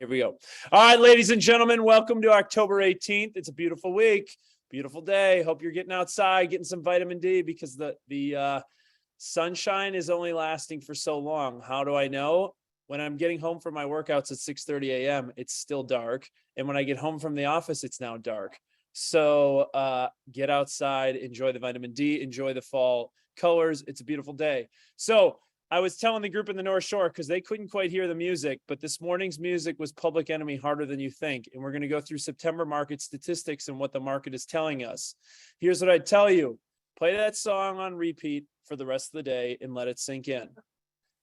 Here we go. All right, ladies and gentlemen, welcome to October 18th. It's a beautiful week, beautiful day. Hope you're getting outside, getting some vitamin D because the sunshine is only lasting for so long. How do I know? When I'm getting home from my workouts at 6:30 a.m., it's still dark. And when I get home from the office, it's now dark. So get outside, enjoy the vitamin D, enjoy the fall colors. It's a beautiful day. So I was telling the group in the North Shore because they couldn't quite hear the music, but this morning's music was Public Enemy, Harder Than You Think. And we're going to go through September market statistics and what the market is telling us. Here's what I'd tell you. Play that song on repeat for the rest of the day and let it sink in.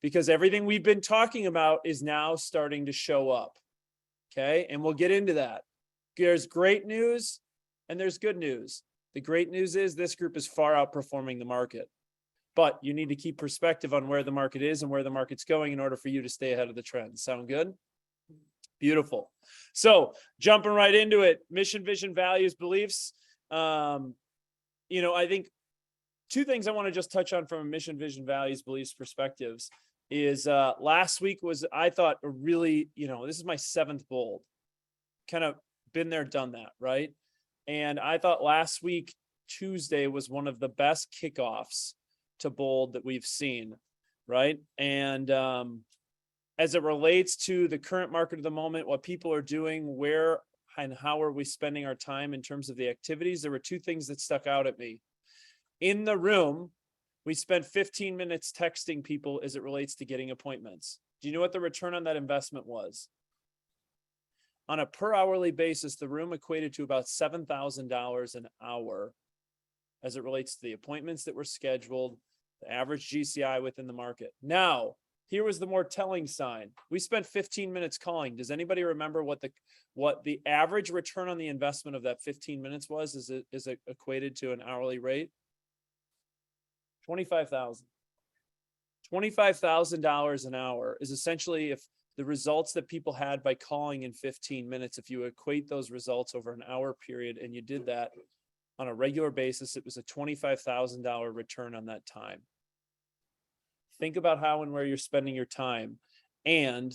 Because everything we've been talking about is now starting to show up. Okay, and we'll get into that. There's great news and there's good news. The great news is this group is far outperforming the market. But you need to keep perspective on where the market is and where the market's going in order for you to stay ahead of the trend. Sound good? Beautiful. So jumping right into it, mission, vision, values, beliefs. I think two things I want to just touch on from a mission, vision, values, beliefs perspectives is last week was, I thought, a really, this is my seventh bold. Kind of been there, done that, right? And I thought last week, Tuesday, was one of the best kickoffs to bold that we've seen, right? And as it relates to the current market of the moment, what people are doing, where and how are we spending our time in terms of the activities, there were two things that stuck out at me. In the room, we spent 15 minutes texting people as it relates to getting appointments. Do you know what the return on that investment was? On a per hourly basis, the room equated to about $7,000 an hour as it relates to the appointments that were scheduled, the average GCI within the market. Now, here was the more telling sign. We spent 15 minutes calling. Does anybody remember what the average return on the investment of that 15 minutes was? Is it equated to an hourly rate? $25,000. $25,000 an hour is essentially if the results that people had by calling in 15 minutes, if you equate those results over an hour period and you did that on a regular basis, it was a $25,000 return on that time. Think about how and where you're spending your time. And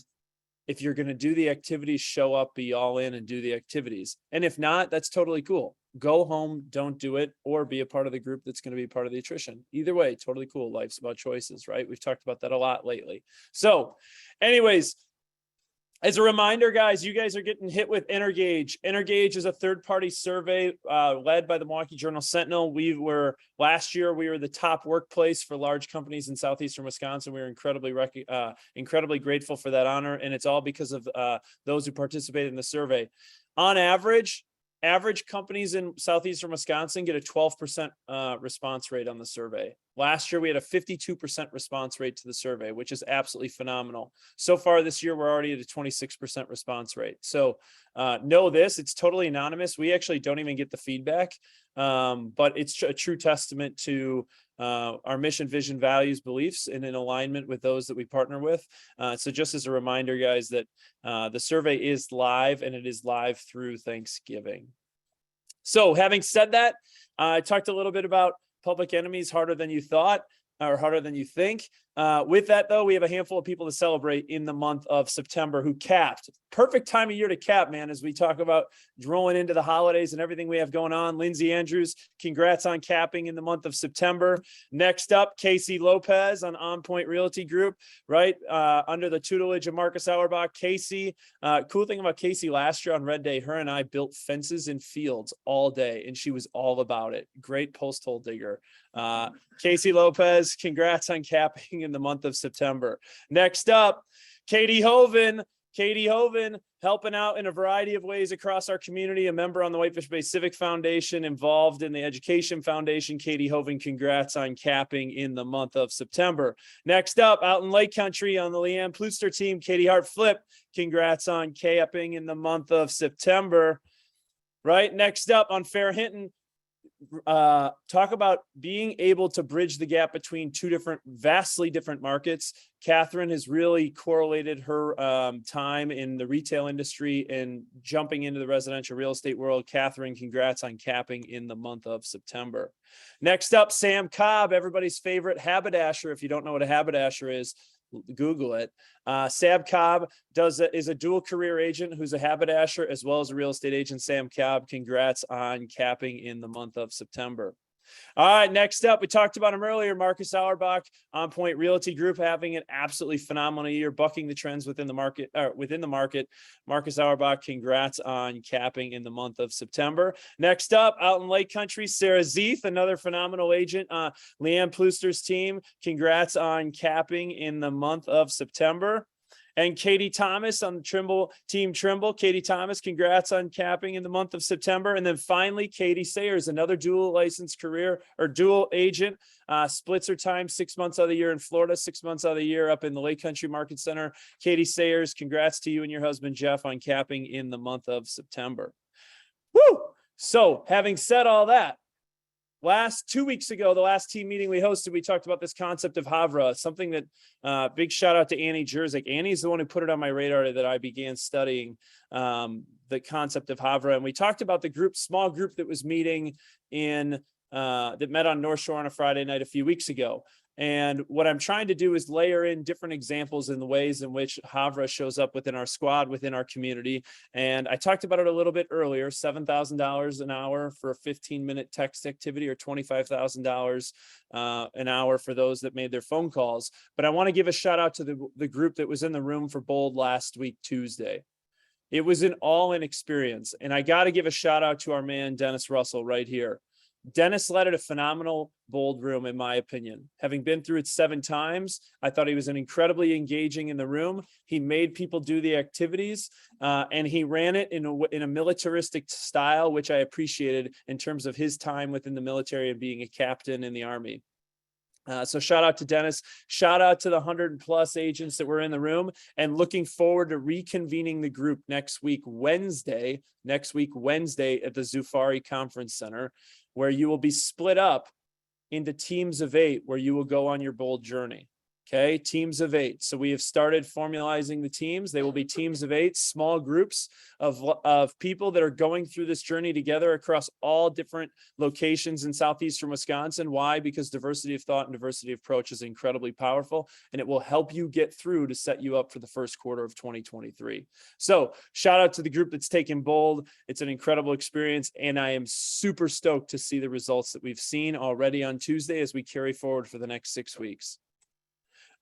if you're going to do the activities, show up, be all in and do the activities. And if not, that's totally cool. Go home, don't do it, or be a part of the group that's going to be part of the attrition. Either way, totally cool. Life's about choices, right? We've talked about that a lot lately. So anyways, as a reminder, guys, you guys are getting hit with Energage. Energage is a third-party survey led by the Milwaukee Journal Sentinel. Last year, we were the top workplace for large companies in southeastern Wisconsin. We were incredibly grateful for that honor, and it's all because of those who participated in the survey. On average companies in southeastern Wisconsin get a 12% response rate on the survey. Last year, we had a 52% response rate to the survey, which is absolutely phenomenal. So far this year, we're already at a 26% response rate. So know this, it's totally anonymous. We actually don't even get the feedback, but it's a true testament to our mission, vision, values, beliefs, and in alignment with those that we partner with. So just as a reminder, guys, that the survey is live and it is live through Thanksgiving. So having said that, I talked a little bit about public enemies, harder than you thought or harder than you think. With that, though, we have a handful of people to celebrate in the month of September who capped. Perfect time of year to cap, man, as we talk about rolling into the holidays and everything we have going on. Lindsay Andrews, congrats on capping in the month of September. Next up, Casey Lopez on Point Realty Group, right? Under the tutelage of Marcus Auerbach. Casey, cool thing about Casey last year on Red Day, her and I built fences in fields all day, and she was all about it. Great post hole digger. Casey Lopez, congrats on capping in the month of September. Next up, Katie Hoven. Katie Hoven helping out in a variety of ways across our community, a member on the Whitefish Bay Civic Foundation, involved in the Education Foundation. Katie Hoven, congrats on capping in the month of September. Next up, out in Lake Country on the Leanne Plooster team, Katie Hart Flip, congrats on capping in the month of September. Right, next up on Fair Hinton, talk about being able to bridge the gap between two vastly different markets. Catherine has really correlated her time in the retail industry and jumping into the residential real estate world. Catherine, congrats on capping in the month of September. Next up, Sam Cobb, everybody's favorite haberdasher. If you don't know what a haberdasher is, Google it. Sam Cobb is a dual career agent who's a haberdasher as well as a real estate agent. Sam Cobb, congrats on capping in the month of September. All right, next up, we talked about him earlier, Marcus Auerbach, On Point Realty Group, having an absolutely phenomenal year, bucking the trends within the market. Marcus Auerbach, congrats on capping in the month of September. Next up, out in Lake Country, Sarah Zeeth, another phenomenal agent. Leanne Plooster's team, congrats on capping in the month of September. And Katie Thomas on the Team Trimble. Katie Thomas, congrats on capping in the month of September. And then finally, Katie Sayers, another dual licensed career or dual agent, splits her time 6 months out of the year in Florida, 6 months out of the year up in the Lake Country Market Center. Katie Sayers, congrats to you and your husband, Jeff, on capping in the month of September. Woo! So having said all that, 2 weeks ago, the last team meeting we hosted, we talked about this concept of Havre, something that big shout out to Annie Jerzyk. Annie's the one who put it on my radar that I began studying the concept of Havre. And we talked about the small group that was meeting that met on North Shore on a Friday night a few weeks ago. And what I'm trying to do is layer in different examples in the ways in which Havre shows up within our squad, within our community. And I talked about it a little bit earlier, $7,000 an hour for a 15-minute text activity or $25,000 an hour for those that made their phone calls. But I want to give a shout out to the group that was in the room for Bold last week, Tuesday. It was an all-in experience. And I got to give a shout out to our man, Dennis Russell, right here. Dennis led a phenomenal Bold room, in my opinion. Having been through it 7 times, I thought he was incredibly engaging in the room. He made people do the activities, and he ran it in a militaristic style, which I appreciated in terms of his time within the military and being a captain in the Army. So shout out to Dennis, shout out to the 100+ agents that were in the room, and looking forward to reconvening the group next week, Wednesday at the Zufari Conference Center, where you will be split up into teams of 8, where you will go on your Bold journey. Okay, teams of 8. So we have started formalizing the teams. They will be teams of 8, small groups of people that are going through this journey together across all different locations in southeastern Wisconsin. Why? Because diversity of thought and diversity of approach is incredibly powerful, and it will help you get through to set you up for the first quarter of 2023. So shout out to the group that's taken Bold. It's an incredible experience, and I am super stoked to see the results that we've seen already on Tuesday as we carry forward for the next 6 weeks.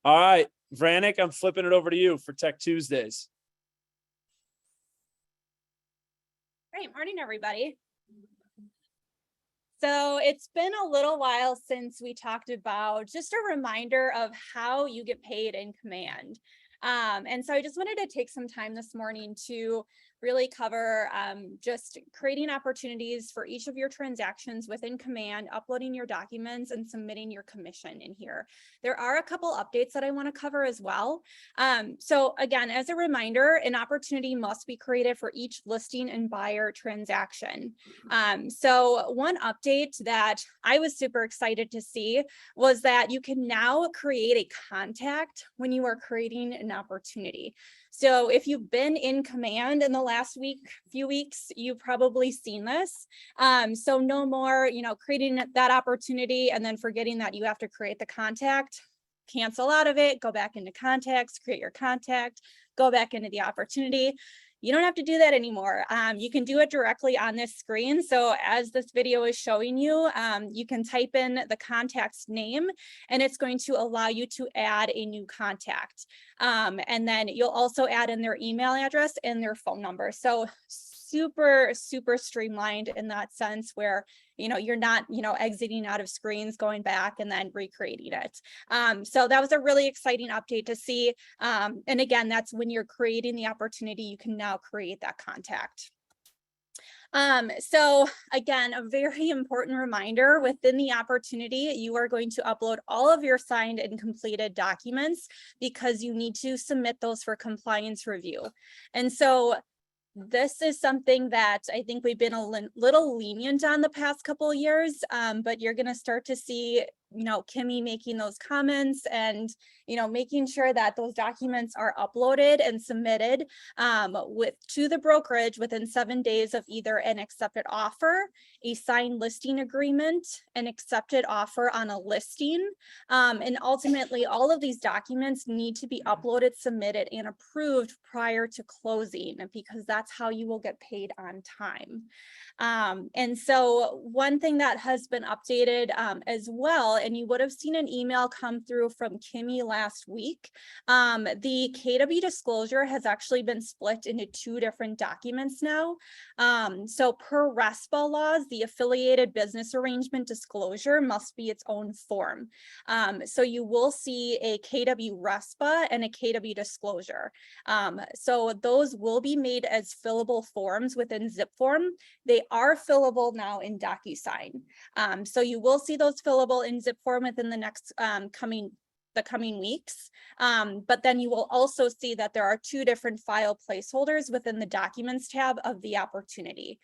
All right, Vranik, I'm flipping it over to you for Tech Tuesdays. Great morning, everybody. So it's been a little while since we talked about just a reminder of how you get paid in command. And so I just wanted to take some time this morning to really cover just creating opportunities for each of your transactions within command, uploading your documents, and submitting your commission in here. There are a couple updates that I want to cover as well. So again, as a reminder, an opportunity must be created for each listing and buyer transaction. So one update that I was super excited to see was that you can now create a contact when you are creating an opportunity. So if you've been in command in the last few weeks, you've probably seen this. So no more, creating that opportunity and then forgetting that you have to create the contact. Cancel out of it, go back into contacts, create your contact, go back into the opportunity. You don't have to do that anymore. You can do it directly on this screen. So as this video is showing you, you can type in the contact's name, and it's going to allow you to add a new contact. And then you'll also add in their email address and their phone number. So super, super streamlined in that sense where, you're not, exiting out of screens, going back and then recreating it. So that was a really exciting update to see. And again, that's when you're creating the opportunity, you can now create that contact. So again, a very important reminder within the opportunity, you are going to upload all of your signed and completed documents because you need to submit those for compliance review. And so this is something that I think we've been a little lenient on the past couple of years, but you're going to start to see Kimmy making those comments and, making sure that those documents are uploaded and submitted to the brokerage within 7 days of either an accepted offer, a signed listing agreement, an accepted offer on a listing. And ultimately, all of these documents need to be uploaded, submitted, and approved prior to closing, because that's how you will get paid on time. And so one thing that has been updated as well, and you would have seen an email come through from Kimmy last week, the KW disclosure has actually been split into 2 different documents now. So per RESPA laws, the affiliated business arrangement disclosure must be its own form. So you will see a KW RESPA and a KW disclosure. So those will be made as fillable forms within zip form. They are fillable now in DocuSign. So you will see those fillable in zip form within the next coming weeks. But then you will also see that there are 2 different file placeholders within the documents tab of the opportunity.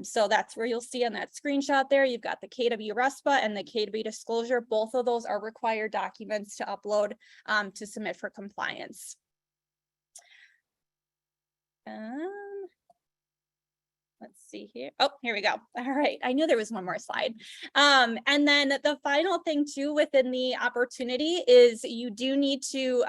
So that's where you'll see on that screenshot there, you've got the KW RESPA and the KW disclosure. Both of those are required documents to upload to submit for compliance. Let's see here. Oh, here we go. All right. I knew there was one more slide. And then the final thing too within the opportunity is you do need to,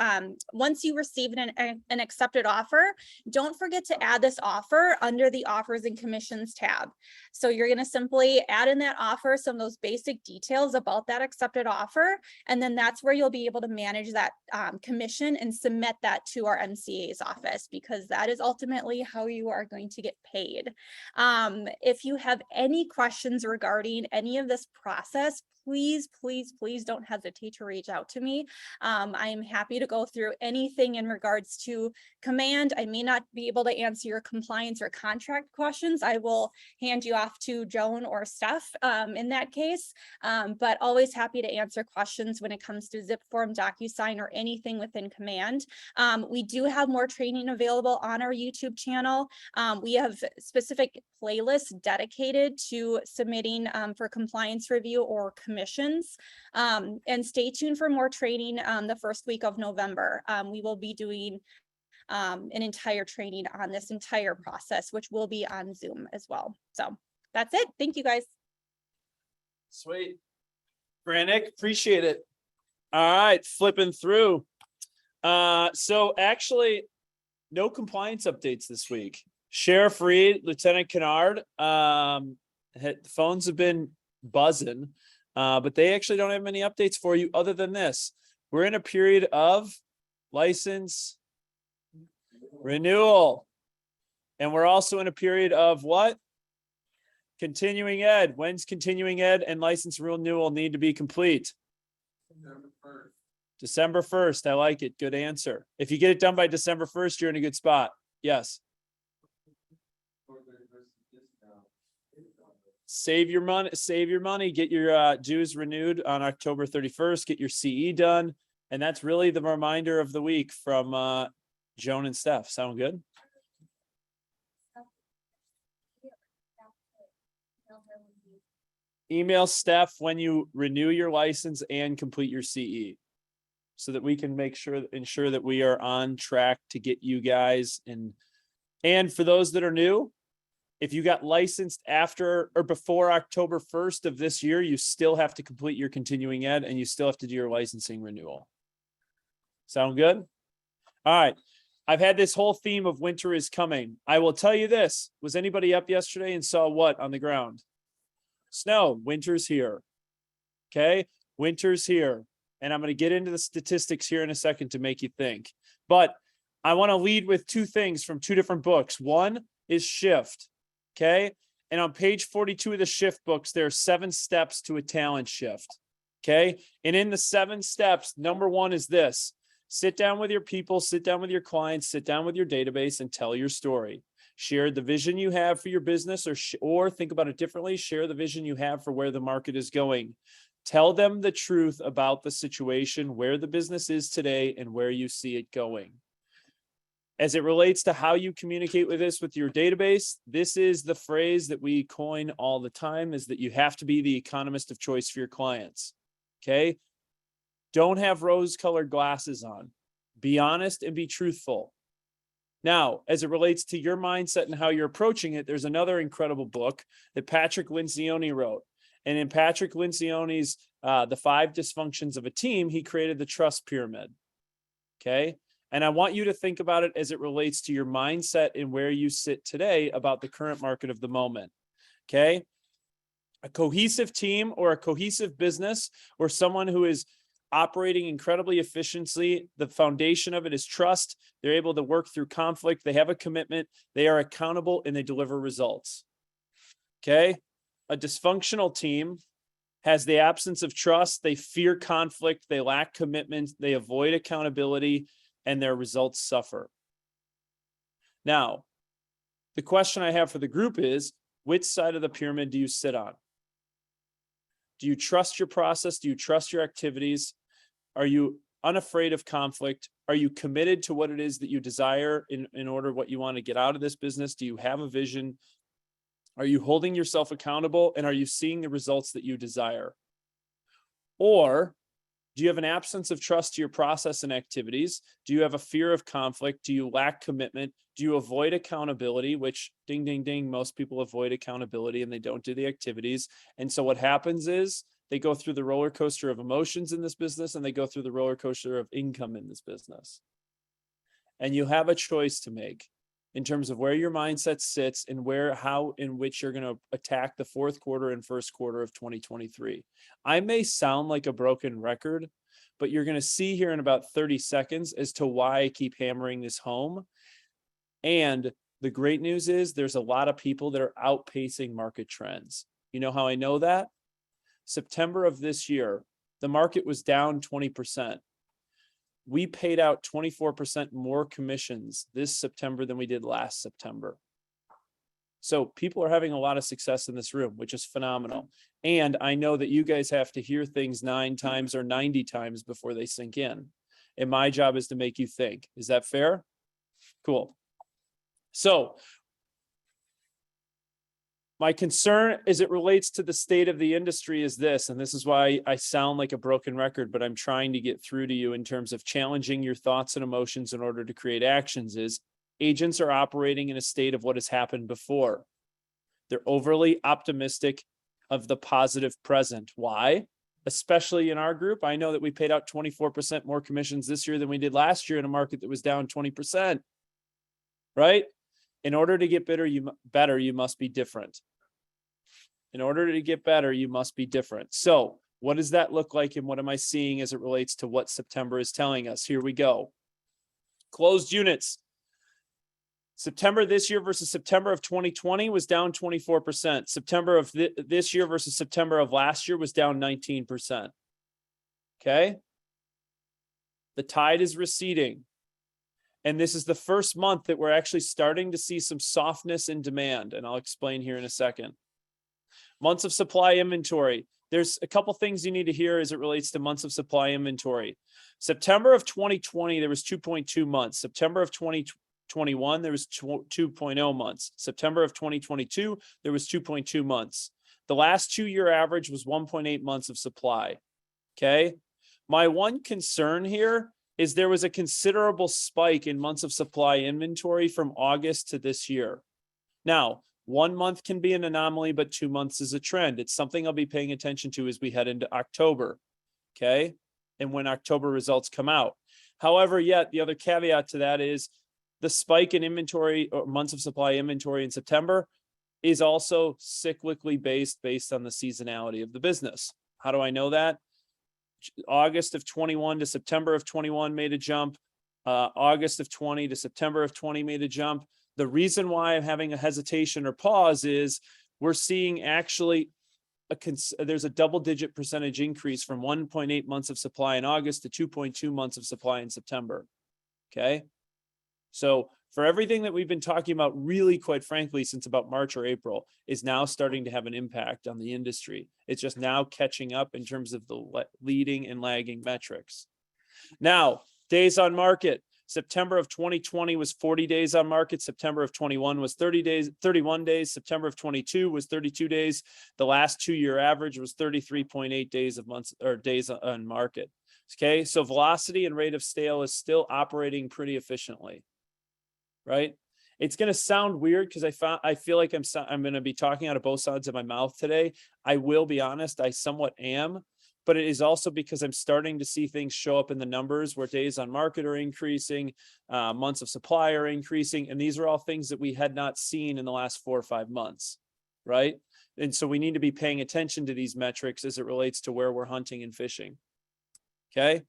once you receive an accepted offer, don't forget to add this offer under the offers and commissions tab. So you're going to simply add in that offer some of those basic details about that accepted offer. And then that's where you'll be able to manage that commission and submit that to our MCA's office, because that is ultimately how you are going to get paid. If you have any questions regarding any of this process, please don't hesitate to reach out to me. I am happy to go through anything in regards to command. I may not be able to answer your compliance or contract questions. I will hand you off to Joan or Steph in that case, but always happy to answer questions when it comes to zip form, DocuSign, or anything within command. We do have more training available on our YouTube channel. We have specific playlists dedicated to submitting for compliance review or commissions. And stay tuned for more training the first week of November. We will be doing an entire training on this entire process, which will be on Zoom as well. So that's it. Thank you, guys. Sweet. Brannick, appreciate it. All right, flipping through. So actually, no compliance updates this week. Sheriff Reed, Lieutenant Kennard, the phones have been buzzing, but they actually don't have many updates for you other than this. We're in a period of license renewal. And we're also in a period of what? Continuing ed. When's continuing ed and license renewal need to be complete? December 1st. I like it. Good answer. If you get it done by December 1st, you're in a good spot. Yes. Save your money, get your dues renewed on October 31st, get your CE done. And that's really the reminder of the week from Joan and Steph. Sound good? Email Steph when you renew your license and complete your CE, so that we can ensure that we are on track to get you guys in. And for those that are new, if you got licensed after or before October 1st of this year, you still have to complete your continuing ed and you still have to do your licensing renewal. Sound good? All right. I've had this whole theme of winter is coming. I will tell you this. Was anybody up yesterday and saw what on the ground? Snow. Winter's here. Okay. Winter's here. And I'm going to get into the statistics here in a second to make you think. But I want to lead with 2 things from 2 different books. One is Shift. Okay. And on page 42 of the Shift books, there are 7 steps to a talent shift. Okay. And in the 7 steps, number 1 is this: sit down with your people, sit down with your clients, sit down with your database and tell your story. Share the vision you have for your business, or think about it differently. Share the vision you have for where the market is going. Tell them the truth about the situation, where the business is today and where you see it going. As it relates to how you communicate with your database, this is the phrase that we coin all the time, is that you have to be the economist of choice for your clients. Okay. Don't have rose-colored glasses on. Be honest and be truthful. Now, as it relates to your mindset and how you're approaching it, there's another incredible book that Patrick Lencioni wrote. And in Patrick Lencioni's The 5 Dysfunctions of a Team, he created the trust pyramid. Okay. And I want you to think about it as it relates to your mindset and where you sit today about the current market of the moment. Okay. A cohesive team or a cohesive business or someone who is operating incredibly efficiently, the foundation of it is trust. They're able to work through conflict. They have a commitment. They are accountable and they deliver results. Okay. A dysfunctional team has the absence of trust. They fear conflict. They lack commitment. They avoid accountability and their results suffer. Now, the question I have for the group is, which side of the pyramid do you sit on? Do you trust your process? Do you trust your activities? Are you unafraid of conflict? Are you committed to what it is that you desire in order what you want to get out of this business? Do you have a vision? Are you holding yourself accountable? And are you seeing the results that you desire? Or do you have an absence of trust to your process and activities? Do you have a fear of conflict? Do you lack commitment? Do you avoid accountability, which ding, ding, ding, most people avoid accountability and they don't do the activities. And so what happens is they go through the roller coaster of emotions in this business and they go through the roller coaster of income in this business. And you have a choice to make in terms of where your mindset sits and how in which you're going to attack the fourth quarter and first quarter of 2023. I may sound like a broken record, but you're going to see here in about 30 seconds as to why I keep hammering this home. And the great news is there's a lot of people that are outpacing market trends. You know how I know that? September of this year, the market was down 20%. We paid out 24% more commissions this September than we did last September. So people are having a lot of success in this room, which is phenomenal. And I know that you guys have to hear things 9 times or 90 times before they sink in. And my job is to make you think. Is that fair? Cool. So my concern as it relates to the state of the industry is this, and this is why I sound like a broken record, but I'm trying to get through to you in terms of challenging your thoughts and emotions in order to create actions, is agents are operating in a state of what has happened before. They're overly optimistic of the positive present. Why? Especially in our group, I know that we paid out 24% more commissions this year than we did last year in a market that was down 20%, right? In order to get better, you must be different. In order to get better, you must be different. So what does that look like and what am I seeing as it relates to what September is telling us? Here we go. Closed units. September this year versus September of 2020 was down 24%. September of this year versus September of last year was down 19%. Okay? The tide is receding. And this is the first month that we're actually starting to see some softness in demand. And I'll explain here in a second. Months of supply inventory. There's a couple things you need to hear as it relates to months of supply inventory. September of 2020, there was 2.2 months. September of 2021, there was 2.0 months. September of 2022, there was 2.2 months. The last 2-year average was 1.8 months of supply. Okay. My one concern here is there was a considerable spike in months of supply inventory from August to this year. Now, 1 month can be an anomaly, but 2 months is a trend. It's something I'll be paying attention to as we head into October, okay? And when October results come out. However, yet the other caveat to that is the spike in inventory or months of supply inventory in September is also cyclically based on the seasonality of the business. How do I know that? August of 21 to September of 21 made a jump. August of 20 to September of 20 made a jump. The reason why I'm having a hesitation or pause is we're seeing actually there's a double-digit percentage increase from 1.8 months of supply in August to 2.2 months of supply in September. Okay. So for everything that we've been talking about, really, quite frankly, since about March or April, is now starting to have an impact on the industry. It's just now catching up in terms of the leading and lagging metrics. Now, days on market. September of 2020 was 40 days on market. September of 21 was 31 days. September of 22 was 32 days. The last 2-year average was 33.8 days of months or days on market. Okay, so velocity and rate of sale is still operating pretty efficiently, right? It's going to sound weird because I feel like I'm going to be talking out of both sides of my mouth today. I will be honest, I somewhat am, but it is also because I'm starting to see things show up in the numbers where days on market are increasing, months of supply are increasing, and these are all things that we had not seen in the last 4 or 5 months, right? And so we need to be paying attention to these metrics as it relates to where we're hunting and fishing. Okay.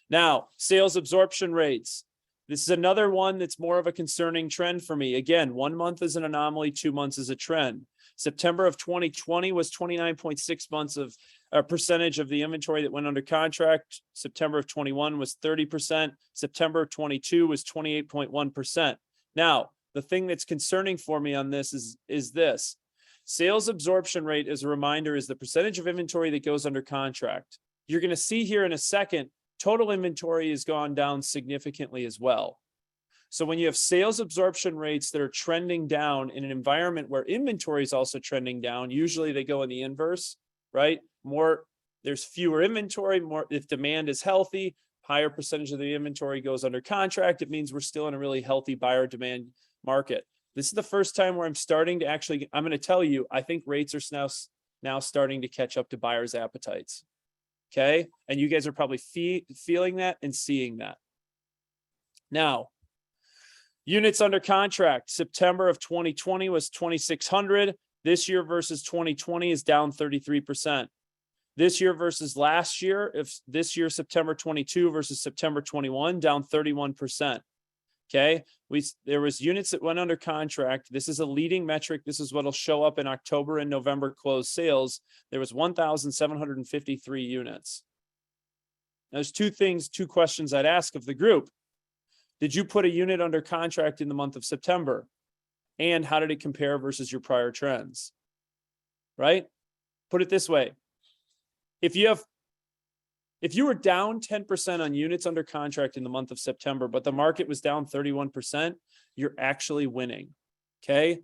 Now, sales absorption rates. This is another one that's more of a concerning trend for me. Again, 1 month is an anomaly, 2 months is a trend. September of 2020 was 29.6 months of a percentage of the inventory that went under contract. September of 21 was 30%. September of 22 was 28.1%. Now, the thing that's concerning for me on this is this. Sales absorption rate, as a reminder, is the percentage of inventory that goes under contract. You're going to see here in a second, total inventory has gone down significantly as well. So when you have sales absorption rates that are trending down in an environment where inventory is also trending down, usually they go in the inverse, right? There's fewer inventory, more if demand is healthy, higher percentage of the inventory goes under contract. It means we're still in a really healthy buyer demand market. This is the first time where I'm starting to I'm going to tell you, I think rates are now starting to catch up to buyers' appetites. Okay. And you guys are probably feeling that and seeing that. Now, units under contract, September of 2020 was 2,600. This year versus 2020 is down 33%. This year versus last year, if this year, September 22 versus September 21, down 31%. Okay. There was units that went under contract. This is a leading metric. This is what will show up in October and November closed sales. There was 1,753 units. Now, there's two questions I'd ask of the group. Did you put a unit under contract in the month of September? And how did it compare versus your prior trends? Right? Put it this way. If you were down 10% on units under contract in the month of September, but the market was down 31%, you're actually winning. Okay.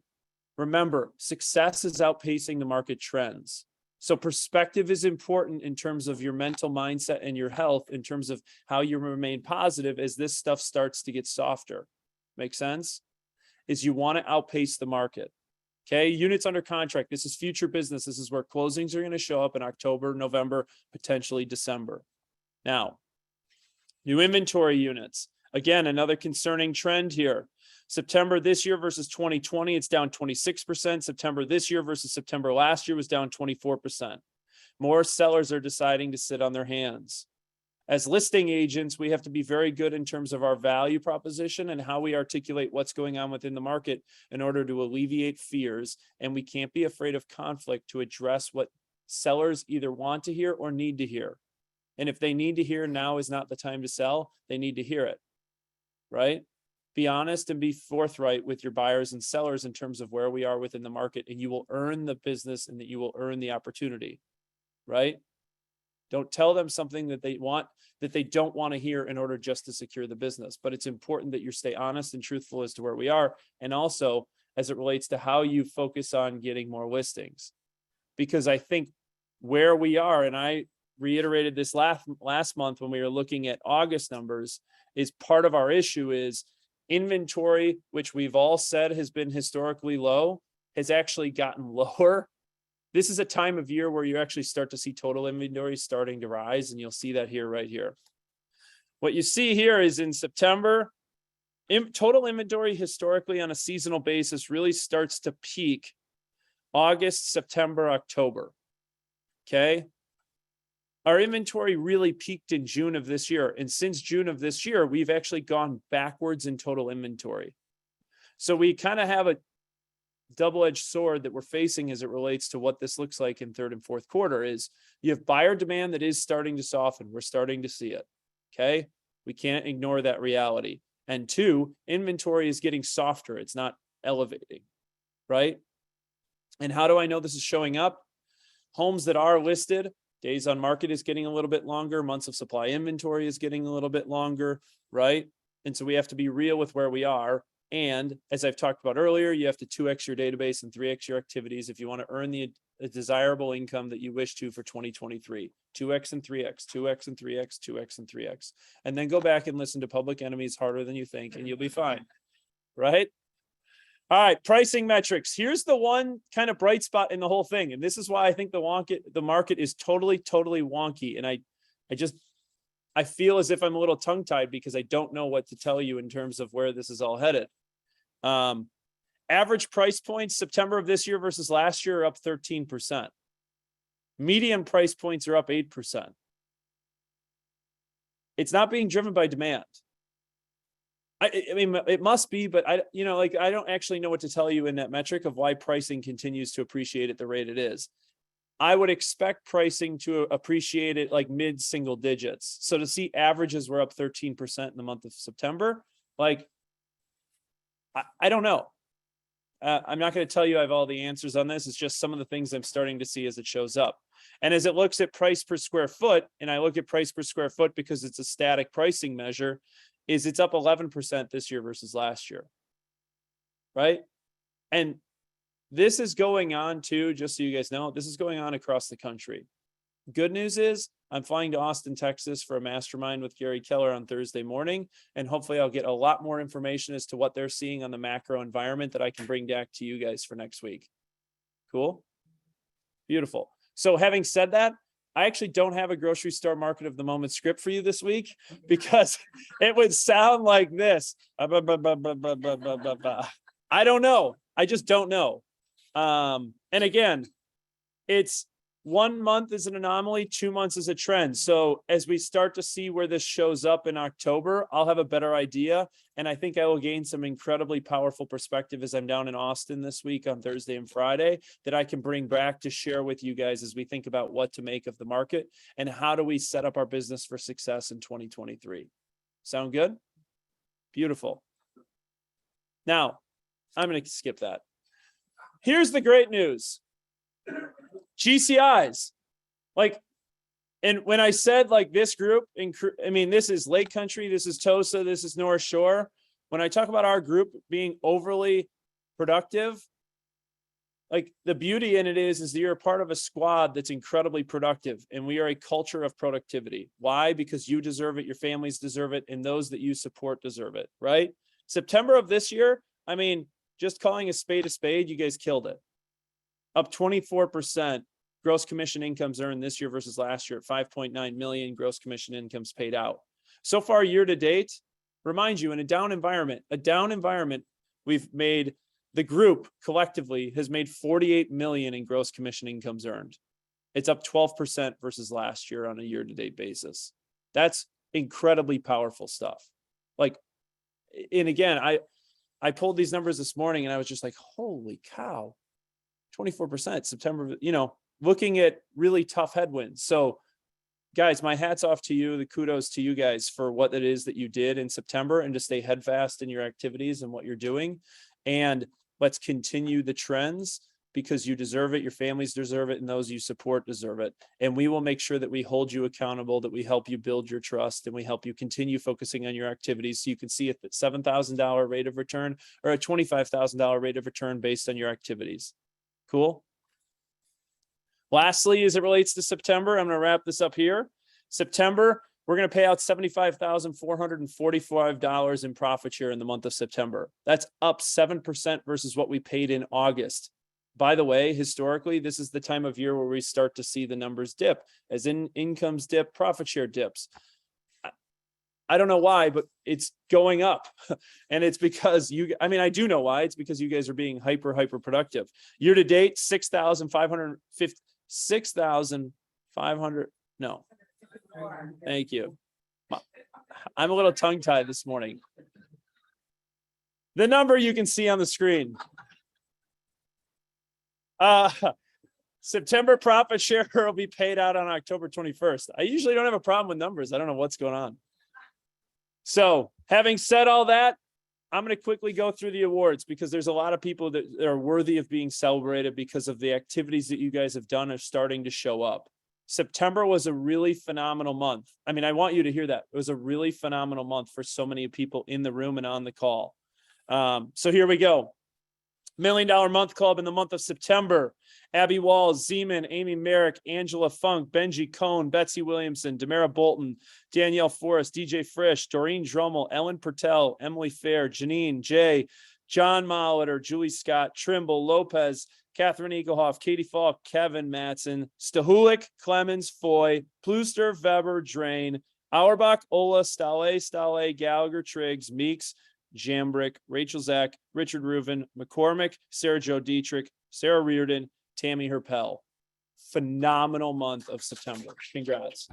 Remember, success is outpacing the market trends. So perspective is important in terms of your mental mindset and your health, in terms of how you remain positive as this stuff starts to get softer. Make sense? Is you want to outpace the market. Okay, units under contract. This is future business. This is where closings are going to show up in October, November, potentially December. Now, new inventory units. Again, another concerning trend here. September this year versus 2020, it's down 26%. September this year versus September last year was down 24%. More sellers are deciding to sit on their hands. As listing agents, we have to be very good in terms of our value proposition and how we articulate what's going on within the market in order to alleviate fears. And we can't be afraid of conflict to address what sellers either want to hear or need to hear. And if they need to hear now is not the time to sell, they need to hear it, right? Be honest and be forthright with your buyers and sellers in terms of where we are within the market, and you will earn the business and that you will earn the opportunity, right? Don't tell them something that they don't want to hear in order just to secure the business. But it's important that you stay honest and truthful as to where we are. And also as it relates to how you focus on getting more listings. Because I think where we are, and I reiterated this last month when we were looking at August numbers, is part of our issue is inventory, which we've all said has been historically low, has actually gotten lower. This is a time of year where you actually start to see total inventory starting to rise, and you'll see that here, right here. What you see here is in September, total inventory historically on a seasonal basis really starts to peak August, September, October. Okay. Our inventory really peaked in June of this year. And since June of this year, we've actually gone backwards in total inventory. So we kind of have a double-edged sword that we're facing as it relates to what this looks like in third and fourth quarter. Is you have buyer demand that is starting to soften. We're starting to see it. Okay. We can't ignore that reality. And two, inventory is getting softer. It's not elevating, right? And how do I know this is showing up? Homes that are listed, days on market is getting a little bit longer. Months of supply inventory is getting a little bit longer, right? And so we have to be real with where we are. And as I've talked about earlier, you have to 2x your database and 3x your activities if you want to earn the desirable income that you wish to for 2023. 2x and 3x, 2x and 3x, 2x and 3x. And then go back and listen to Public Enemy's Harder Than You Think, and you'll be fine. Right? All right, pricing metrics. Here's the one kind of bright spot in the whole thing. And this is why I think the market is totally wonky. And I feel as if I'm a little tongue-tied because I don't know what to tell you in terms of where this is all headed. Average price points September of this year versus last year are up 13%. Median price points are up 8%. It's not being driven by demand. I mean, it must be, but I don't actually know what to tell you in that metric of why pricing continues to appreciate at the rate it is. I would expect pricing to appreciate it like mid-single digits. So to see averages were up 13% in the month of September, like, I don't know. I'm not going to tell you I have all the answers on this. It's just some of the things I'm starting to see as it shows up. And as it looks at price per square foot, and I look at price per square foot because it's a static pricing measure, it's up 11% this year versus last year. Right? And this is going on too, just so you guys know, this is going on across the country. Good news is I'm flying to Austin, Texas for a mastermind with Gary Keller on Thursday morning. And hopefully I'll get a lot more information as to what they're seeing on the macro environment that I can bring back to you guys for next week. Cool? Beautiful. So having said that, I actually don't have a grocery store market of the moment script for you this week because it would sound like this. I don't know. I just don't know. And again, it's 1 month is an anomaly, 2 months is a trend. So as we start to see where this shows up in October, I'll have a better idea. And I think I will gain some incredibly powerful perspective as I'm down in Austin this week on Thursday and Friday that I can bring back to share with you guys as we think about what to make of the market and how do we set up our business for success in 2023. Sound good? Beautiful. Now, I'm going to skip that. Here's the great news. GCIs, like, and when I said like this group, I mean, this is Lake Country, this is Tosa, this is North Shore. When I talk about our group being overly productive, like the beauty in it is that you're a part of a squad that's incredibly productive. And we are a culture of productivity. Why? Because you deserve it, your families deserve it, and those that you support deserve it, right? September of this year, I mean, just calling a spade, you guys killed it. Up 24% gross commission incomes earned this year versus last year at 5.9 million gross commission incomes paid out. So far year to date, remind you, in a down environment, we've made, the group collectively has made 48 million in gross commission incomes earned. It's up 12% versus last year on a year to date basis. That's incredibly powerful stuff. Like, and again, I pulled these numbers this morning and I was just like, holy cow. 24% September, looking at really tough headwinds. So guys, my hat's off to you. The kudos to you guys for what it is that you did in September and to stay headfast in your activities and what you're doing. And let's continue the trends because you deserve it. Your families deserve it. And those you support deserve it. And we will make sure that we hold you accountable, that we help you build your trust and we help you continue focusing on your activities. So you can see if it's $7,000 rate of return or a $25,000 rate of return based on your activities. Cool. Lastly, as it relates to September, I'm going to wrap this up here. September, we're going to pay out $75,445 in profit share in the month of September. That's up 7% versus what we paid in August. By the way, historically, this is the time of year where we start to see the numbers dip, as in incomes dip, profit share dips. I don't know why, but it's going up. And it's because I do know why. It's because you guys are being hyper productive. Year to date, 6,500. No. Thank you. I'm a little tongue tied this morning. The number you can see on the screen. September profit share will be paid out on October 21st. I usually don't have a problem with numbers. I don't know what's going on. So having said all that, I'm going to quickly go through the awards because there's a lot of people that are worthy of being celebrated because of the activities that you guys have done are starting to show up. September was a really phenomenal month. I mean, I want you to hear that. It was a really phenomenal month for so many people in the room and on the call. So here we go. $1 Million Month Club in the month of September. Abby Walls, Zeman, Amy Merrick, Angela Funk, Benji Cohn, Betsy Williamson, Demara Bolton, Danielle Forrest, DJ Frisch, Doreen Drummel, Ellen Pertel, Emily Fair, Janine, Jay, John Molitor, Julie Scott, Trimble, Lopez, Catherine Eaglehoff, Katie Falk, Kevin Matson, Stahulik, Clemens, Foy, Pluster, Weber, Drain, Auerbach, Ola, Stale, Gallagher, Triggs, Meeks, Jambrick, Rachel Zach, Richard Reuven, McCormick, Sarah Jo Dietrich, Sarah Reardon, Tammy Herpel. Phenomenal month of September. Congrats.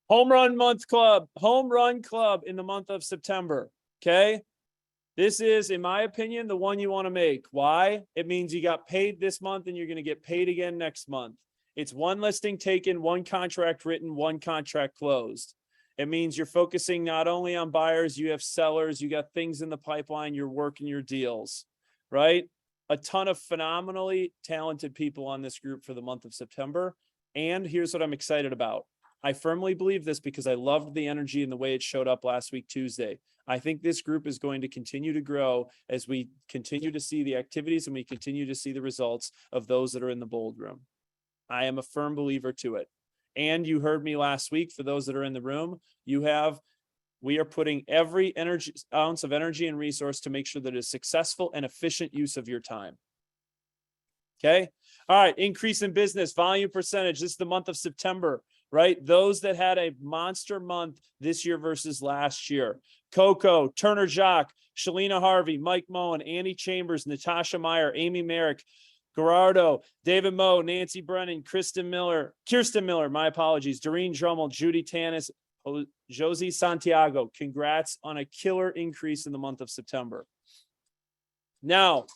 Home Run Club in the month of September. Okay. This is, in my opinion, the one you want to make. Why? It means you got paid this month and you're going to get paid again next month. It's one listing taken, one contract written, one contract closed. It means you're focusing not only on buyers, you have sellers, you got things in the pipeline, you're working your deals, right? A ton of phenomenally talented people on this group for the month of September. And here's what I'm excited about. I firmly believe this because I loved the energy and the way it showed up last week, Tuesday. I think this group is going to continue to grow as we continue to see the activities and we continue to see the results of those that are in the bold room. I am a firm believer to it. And you heard me last week, for those that are in the room, we are putting every ounce of energy and resource to make sure that it's successful and efficient use of your time. Okay. All right. Increase in business volume percentage. This is the month of September, right? Those that had a monster month this year versus last year. Coco, Turner Jock, Shalina Harvey, Mike Moen, Annie Chambers, Natasha Meyer, Amy Merrick, Gerardo, David Moe, Nancy Brennan, Kirsten Miller, my apologies, Doreen Drummel, Judy Tanis, Josie Santiago. Congrats on a killer increase in the month of September. Now,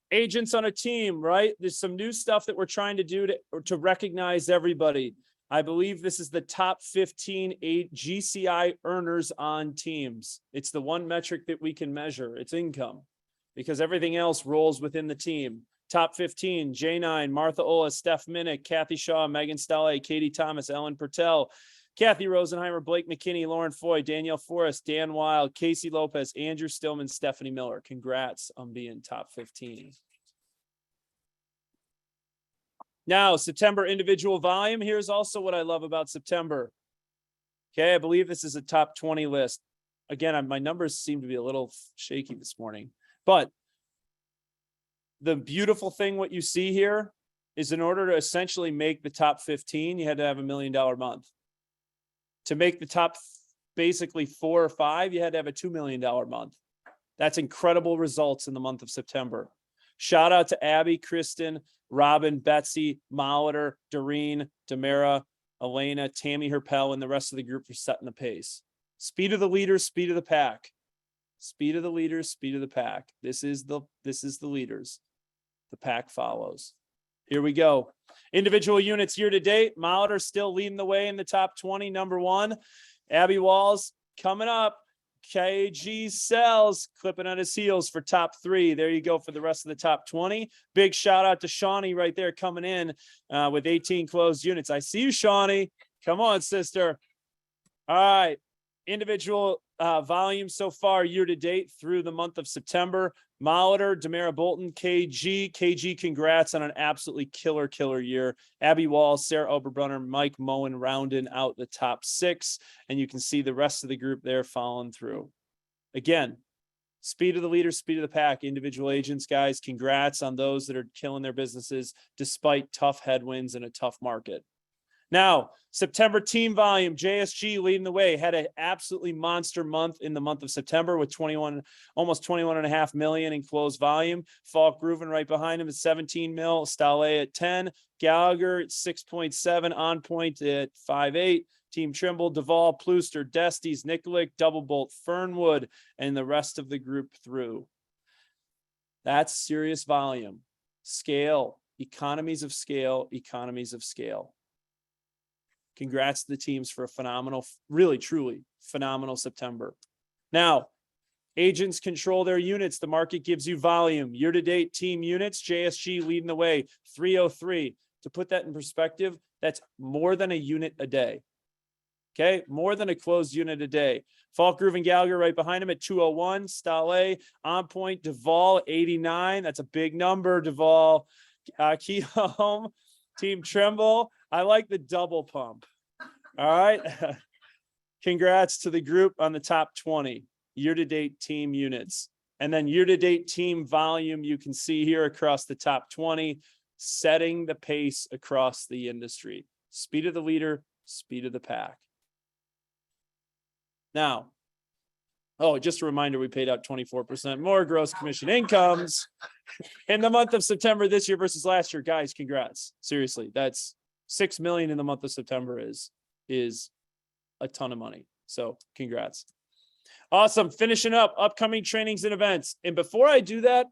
agents on a team, right? There's some new stuff that we're trying to do to recognize everybody. I believe this is the top 15 GCI earners on teams. It's the one metric that we can measure. It's income, because everything else rolls within the team. Top 15, J9, Martha Ola, Steph Minnick, Kathy Shaw, Megan Stale, Katie Thomas, Ellen Pertel, Kathy Rosenheimer, Blake McKinney, Lauren Foy, Danielle Forrest, Dan Wild, Casey Lopez, Andrew Stillman, Stephanie Miller. Congrats on being top 15. Now, September individual volume. Here's also what I love about September. Okay, I believe this is a top 20 list. Again, my numbers seem to be a little shaky this morning, but the beautiful thing, what you see here, is in order to essentially make the top 15, you had to have $1 million month. To make the top basically 4 or 5, you had to have a $2 million month. That's incredible results in the month of September. Shout out to Abby, Kristen, Robin, Betsy, Molitor, Doreen, Demara, Elena, Tammy Herpel, and the rest of the group for setting the pace. Speed of the leaders, speed of the pack. Speed of the leaders, speed of the pack. This is the leaders. The pack follows. Here we go. Individual units year to date. Molitor still leading the way in the top 20, number 1. Abby Walls coming up. KG Sells clipping on his heels for top 3. There you go for the rest of the top 20. Big shout out to Shawnee right there coming in with 18 closed units. I see you, Shawnee. Come on, sister. All right. Individual volume so far year to date through the month of September. Molitor, Demara Bolton, KG, congrats on an absolutely killer year. Abby Walls, Sarah Oberbrunner, Mike Moen rounding out the top 6. And you can see the rest of the group there following through. Again, speed of the leaders, speed of the pack, individual agents, guys, congrats on those that are killing their businesses despite tough headwinds and a tough market. Now, September team volume, JSG leading the way, had an absolutely monster month in the month of September with almost 21.5 million in closed volume. Falk Grooven right behind him at 17 mil, Stale at 10, Gallagher at 6.7, On Point at 5.8, Team Trimble, Duvall, Pluster, Desties, Nikolic, Double Bolt, Fernwood, and the rest of the group through. That's serious volume. Scale, economies of scale, economies of scale. Congrats to the teams for a phenomenal, really, truly phenomenal September. Now, Agents control their units. The market gives you volume. Year-to-date team units, JSG leading the way, 303. To put that in perspective, that's more than a unit a day. Okay, more than a closed unit a day. Falk, Groove, and Gallagher right behind him at 201. Stale, On Point, Duvall, 89. That's a big number, Duvall. Key Home, Team Tremble. I like the double pump. All right. Congrats to the group on the top 20 year-to-date team units. And then year-to-date team volume, you can see here across the top 20, setting the pace across the industry. Speed of the leader, speed of the pack. Now, just a reminder, we paid out 24% more gross commission incomes in the month of September this year versus last year. Guys, congrats. Seriously, that's $6 million in the month of September is a ton of money. So congrats. Awesome. Finishing up upcoming trainings and events. And before I do that,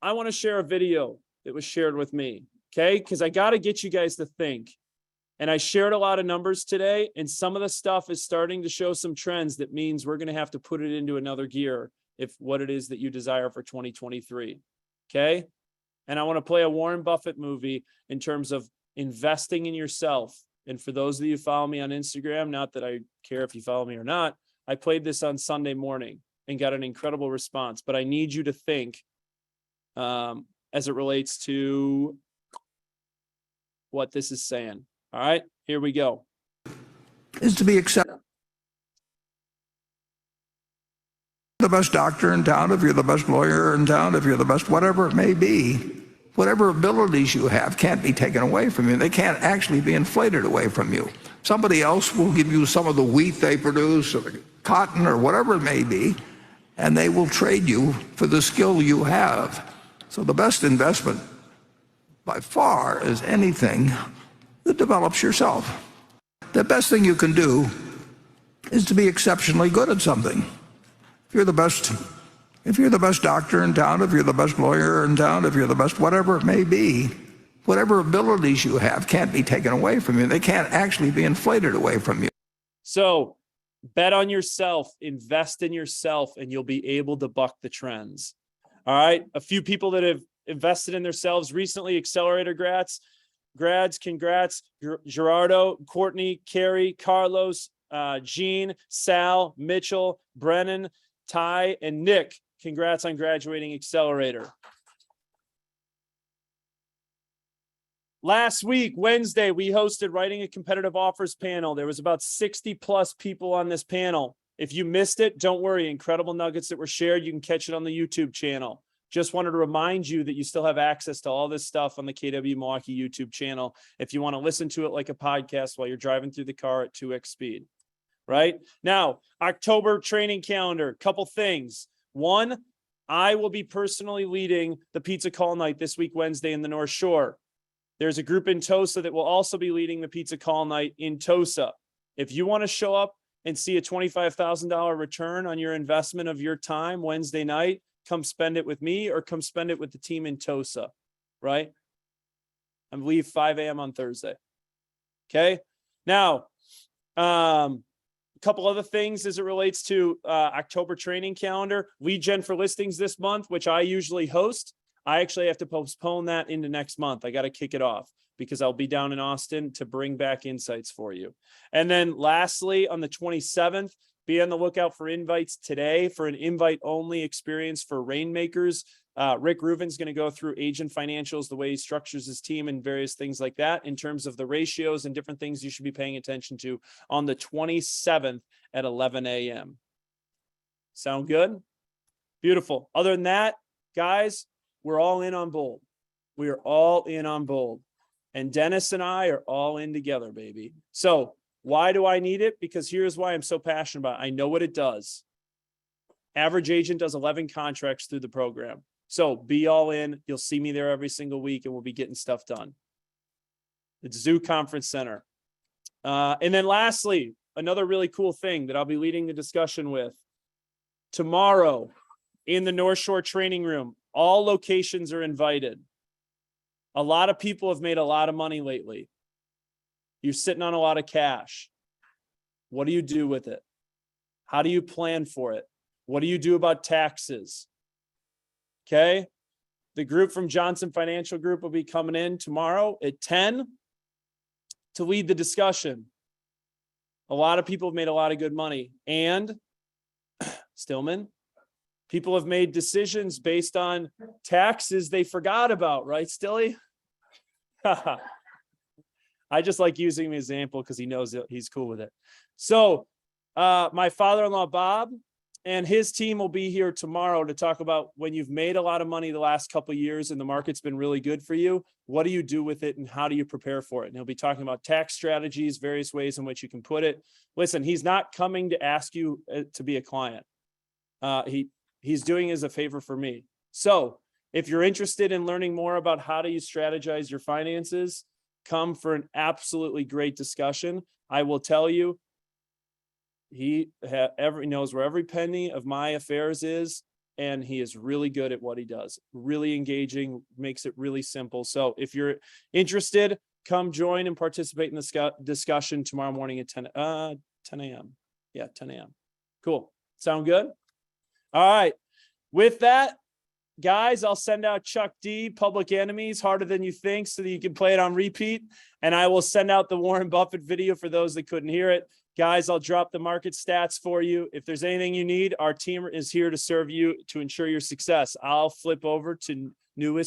I want to share a video that was shared with me. Okay. Because I got to get you guys to think. And I shared a lot of numbers today, and some of the stuff is starting to show some trends that means we're going to have to put it into another gear if what it is that you desire for 2023. Okay. And I want to play a Warren Buffett movie in terms of investing in yourself. And for those of you who follow me on Instagram, not that I care if you follow me or not, I played this on Sunday morning and got an incredible response, but I need you to think as it relates to what this is saying. All right, here we go. Is to be accepted. The best doctor in town, if you're the best lawyer in town, if you're the best whatever it may be, whatever abilities you have can't be taken away from you. They can't actually be inflated away from you. Somebody else will give you some of the wheat they produce or the cotton or whatever it may be, and they will trade you for the skill you have. So the best investment by far is anything that develops yourself. The best thing you can do is to be exceptionally good at something. If you're the best doctor in town, if you're the best lawyer in town, if you're the best whatever it may be, whatever abilities you have can't be taken away from you. They can't actually be inflated away from you. So bet on yourself, invest in yourself, and you'll be able to buck the trends. All right. A few people that have invested in themselves recently, accelerator grads, congrats. Gerardo, Courtney, Carrie, Carlos, Gene, Sal, Mitchell, Brennan, Ty, and Nick. Congrats on graduating accelerator. Last week, Wednesday, we hosted Writing a Competitive Offers panel. There was about 60 plus people on this panel. If you missed it, don't worry. Incredible nuggets that were shared. You can catch it on the YouTube channel. Just wanted to remind you that you still have access to all this stuff on the KW Milwaukee YouTube channel if you want to listen to it like a podcast while you're driving through the car at 2x speed. Right now, October training calendar, couple things. One, I will be personally leading the pizza call night this week, Wednesday in the North Shore. There's a group in Tosa that will also be leading the pizza call night in Tosa. If you want to show up and see a $25,000 return on your investment of your time Wednesday night, come spend it with me or come spend it with the team in Tosa, right? I leave 5 a.m. on Thursday. Okay. Now, a couple other things as it relates to October training calendar. Lead gen for listings this month, which I usually host. I actually have to postpone that into next month. I got to kick it off because I'll be down in Austin to bring back insights for you. And then lastly, on the 27th, be on the lookout for invites today for an invite-only experience for Rainmakers. Rick Rubin's going to go through agent financials, the way he structures his team and various things like that in terms of the ratios and different things you should be paying attention to on the 27th at 11 a.m. Sound good? Beautiful. Other than that, guys, we're all in on Bold. We are all in on Bold. And Dennis and I are all in together, baby. So why do I need it? Because here's why I'm so passionate about it. I know what it does. Average agent does 11 contracts through the program. So be all in. You'll see me there every single week and we'll be getting stuff done. It's Zoo Conference Center. And then lastly, another really cool thing that I'll be leading the discussion with. Tomorrow in the North Shore training room, all locations are invited. A lot of people have made a lot of money lately. You're sitting on a lot of cash. What do you do with it? How do you plan for it? What do you do about taxes? Okay. The group from Johnson Financial Group will be coming in tomorrow at 10 to lead the discussion. A lot of people have made a lot of good money. And Stillman, people have made decisions based on taxes they forgot about, right, Stilly? I just like using him as an example because he knows that he's cool with it. So my father-in-law, Bob, and his team will be here tomorrow to talk about when you've made a lot of money the last couple of years and the market's been really good for you, what do you do with it and how do you prepare for it? And he'll be talking about tax strategies, various ways in which you can put it. Listen, he's not coming to ask you to be a client. He's doing it as a favor for me. So if you're interested in learning more about how do you strategize your finances, come for an absolutely great discussion. I will tell you, he knows where every penny of my affairs is, and he is really good at what he does. Really engaging, makes it really simple. So if you're interested, come join and participate in the discussion tomorrow morning at 10 a.m. Yeah, 10 a.m. Cool. Sound good? All right. With that, guys, I'll send out Chuck D, Public Enemies, Harder Than You Think, so that you can play it on repeat. And I will send out the Warren Buffett video for those that couldn't hear it. Guys, I'll drop the market stats for you. If there's anything you need, our team is here to serve you to ensure your success. I'll flip over to newest